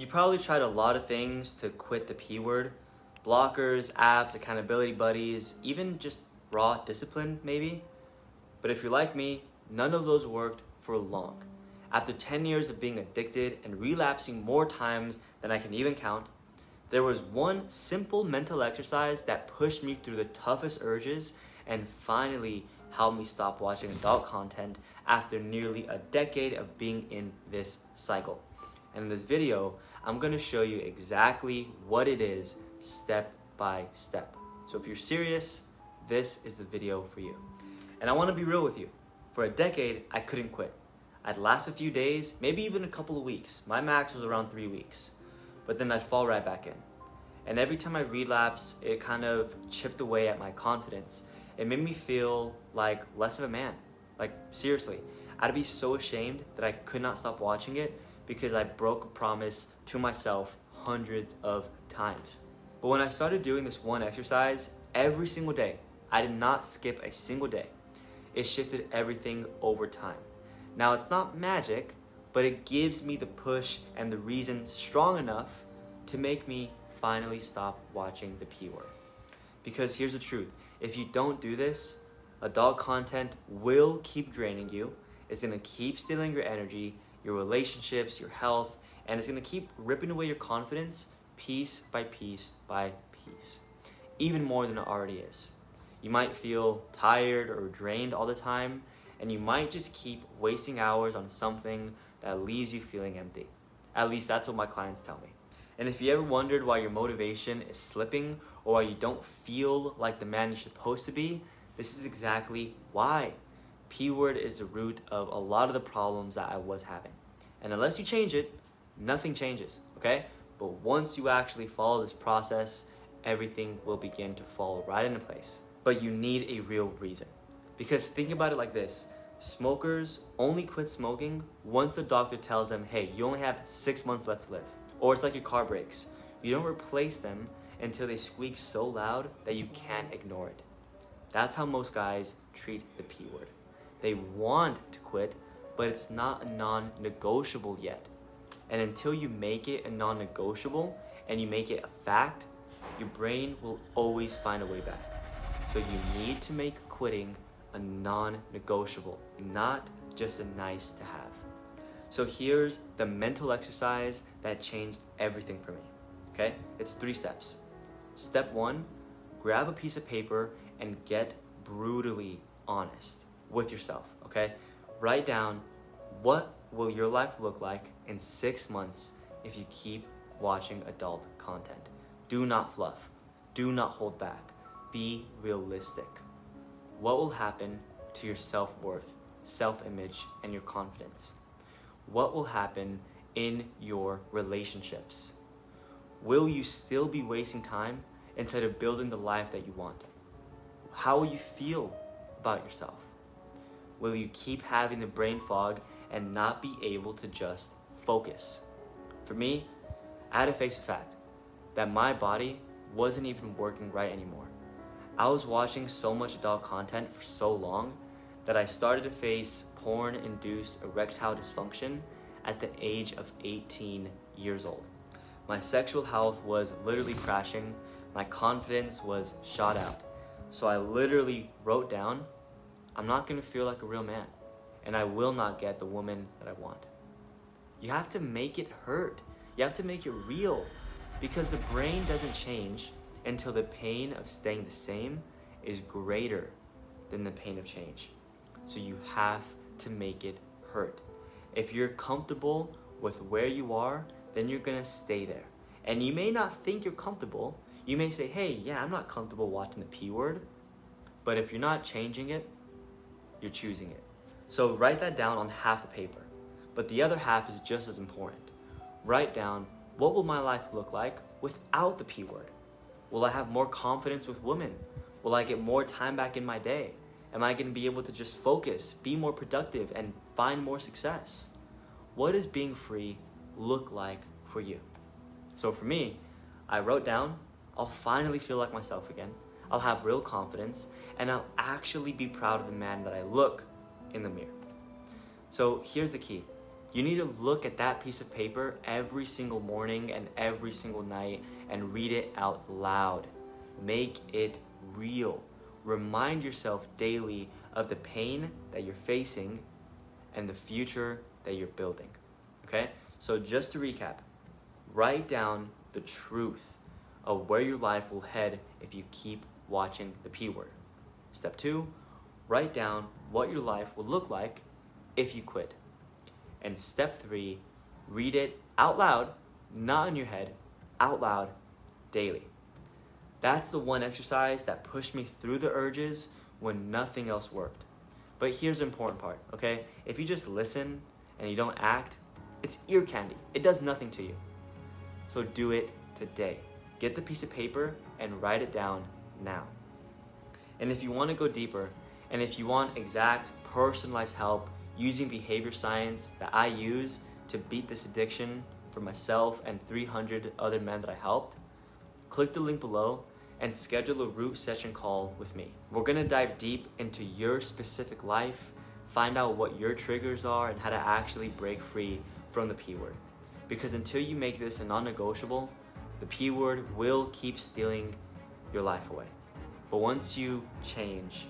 You probably tried a lot of things to quit the P word. Blockers, apps, accountability buddies, even just raw discipline maybe. But if you're like me, none of those worked for long. After 10 years of being addicted and relapsing more times than I can even count, there was one simple mental exercise that pushed me through the toughest urges and finally helped me stop watching adult content after nearly a decade of being in this cycle. And in this video, I'm gonna show you exactly what it is step by step. So if you're serious, this is the video for you. And I wanna be real with you. For a decade, I couldn't quit. I'd last a few days, maybe even a couple of weeks. My max was around 3 weeks. But then I'd fall right back in. And every time I relapsed, it kind of chipped away at my confidence. It made me feel like less of a man. Like seriously, I'd be so ashamed that I could not stop watching it because I broke a promise to myself hundreds of times. But when I started doing this one exercise every single day, I did not skip a single day. It shifted everything over time. Now it's not magic, but it gives me the push and the reason strong enough to make me finally stop watching the P word. Because here's the truth, if you don't do this, adult content will keep draining you. It's gonna keep stealing your energy, your relationships, your health, and it's gonna keep ripping away your confidence piece by piece by piece, even more than it already is. You might feel tired or drained all the time, and you might just keep wasting hours on something that leaves you feeling empty. At least that's what my clients tell me. And if you ever wondered why your motivation is slipping or why you don't feel like the man you're supposed to be, this is exactly why. P word is the root of a lot of the problems that I was having. And unless you change it, nothing changes, okay? But once you actually follow this process, everything will begin to fall right into place. But you need a real reason. Because think about it like this, smokers only quit smoking once the doctor tells them, hey, you only have 6 months left to live. Or it's like your car brakes. You don't replace them until they squeak so loud that you can't ignore it. That's how most guys treat the P word. They want to quit, but it's not a non-negotiable yet. And until you make it a non-negotiable and you make it a fact, your brain will always find a way back. So you need to make quitting a non-negotiable, not just a nice to have. So here's the mental exercise that changed everything for me, okay? It's 3 steps. Step 1, grab a piece of paper and get brutally honest with yourself, okay? Write down what will your life look like in 6 months if you keep watching adult content. Do not fluff. Do not hold back. Be realistic. What will happen to your self-worth, self-image, and your confidence? What will happen in your relationships? Will you still be wasting time instead of building the life that you want? How will you feel about yourself? Will you keep having the brain fog and not be able to just focus? For me, I had to face the fact that my body wasn't even working right anymore. I was watching so much adult content for so long that I started to face porn-induced erectile dysfunction at the age of 18 years old. My sexual health was literally crashing. My confidence was shot out. So I literally wrote down, I'm not gonna feel like a real man, and I will not get the woman that I want. You have to make it hurt. You have to make it real, because the brain doesn't change until the pain of staying the same is greater than the pain of change. So you have to make it hurt. If you're comfortable with where you are, then you're gonna stay there. And you may not think you're comfortable. You may say, hey, yeah, I'm not comfortable watching the P word. But if you're not changing it, you're choosing it. So write that down on half the paper. But the other half is just as important. Write down, what will my life look like without the P word? Will I have more confidence with women? Will I get more time back in my day? Am I going to be able to just focus, be more productive, and find more success? What does being free look like for you? So for me, I wrote down, I'll finally feel like myself again. I'll have real confidence, and I'll actually be proud of the man that I look in the mirror. So here's the key. You need to look at that piece of paper every single morning and every single night and read it out loud. Make it real. Remind yourself daily of the pain that you're facing and the future that you're building. Okay? So just to recap, write down the truth of where your life will head if you keep watching the P word. Step 2, write down what your life will look like if you quit. And step 3, read it out loud, not in your head, out loud, daily. That's the one exercise that pushed me through the urges when nothing else worked. But here's the important part, okay? If you just listen and you don't act, it's ear candy. It does nothing to you. So do it today. Get the piece of paper and write it down now. And if you want to go deeper, and if you want exact personalized help using behavior science that I use to beat this addiction for myself and 300 other men that I helped, click the link below and schedule a root session call with me. We're gonna dive deep into your specific life, find out what your triggers are and how to actually break free from the P word. Because until you make this a non-negotiable, the P word will keep stealing your life away. But once you change,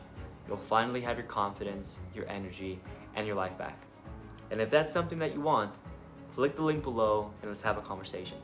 you'll finally have your confidence, your energy, and your life back. And if that's something that you want, click the link below and let's have a conversation.